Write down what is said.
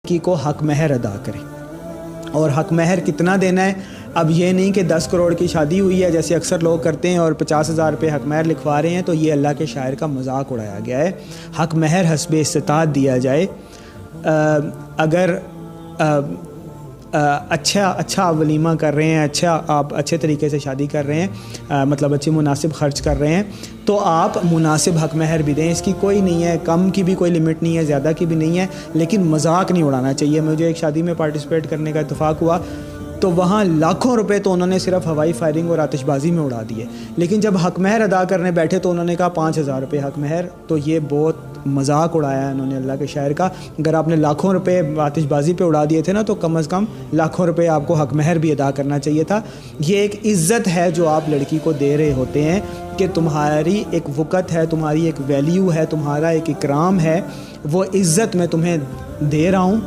لڑکی کو حق مہر ادا کرے. اور حق مہر کتنا دینا ہے؟ اب یہ نہیں کہ 10 کروڑ کی شادی ہوئی ہے جیسے اکثر لوگ کرتے ہیں اور 50,000 روپے حق مہر لکھوا رہے ہیں، تو یہ اللہ کے شاعر کا مذاق اڑایا گیا ہے. حق مہر حسب استطاعت دیا جائے. اگر اچھا ولیمہ کر رہے ہیں، آپ اچھے طریقے سے شادی کر رہے ہیں، مطلب اچھی مناسب خرچ کر رہے ہیں، تو آپ مناسب حق مہر بھی دیں. اس کی کوئی نہیں ہے، کم کی بھی کوئی لمٹ نہیں ہے، زیادہ کی بھی نہیں ہے، لیکن مذاق نہیں اڑانا چاہیے. مجھے ایک شادی میں پارٹیسپیٹ کرنے کا اتفاق ہوا تو وہاں لاکھوں روپے تو انہوں نے صرف ہوائی فائرنگ اور آتش بازی میں اڑا دیے، لیکن جب حق مہر ادا کرنے بیٹھے تو انہوں نے کہا 5,000 روپے حق مہر. تو یہ بہت مذاق اڑایا انہوں نے اللہ کے شاعر کا. اگر آپ نے لاکھوں روپے آتش بازی پہ اڑا دیے تھے نا، تو کم از کم لاکھوں روپے آپ کو حق مہر بھی ادا کرنا چاہیے تھا. یہ ایک عزت ہے جو آپ لڑکی کو دے رہے ہوتے ہیں کہ تمہاری ایک وقت ہے، تمہاری ایک ویلیو ہے، تمہارا ایک اکرام ہے، وہ عزت میں تمہیں دے رہا ہوں.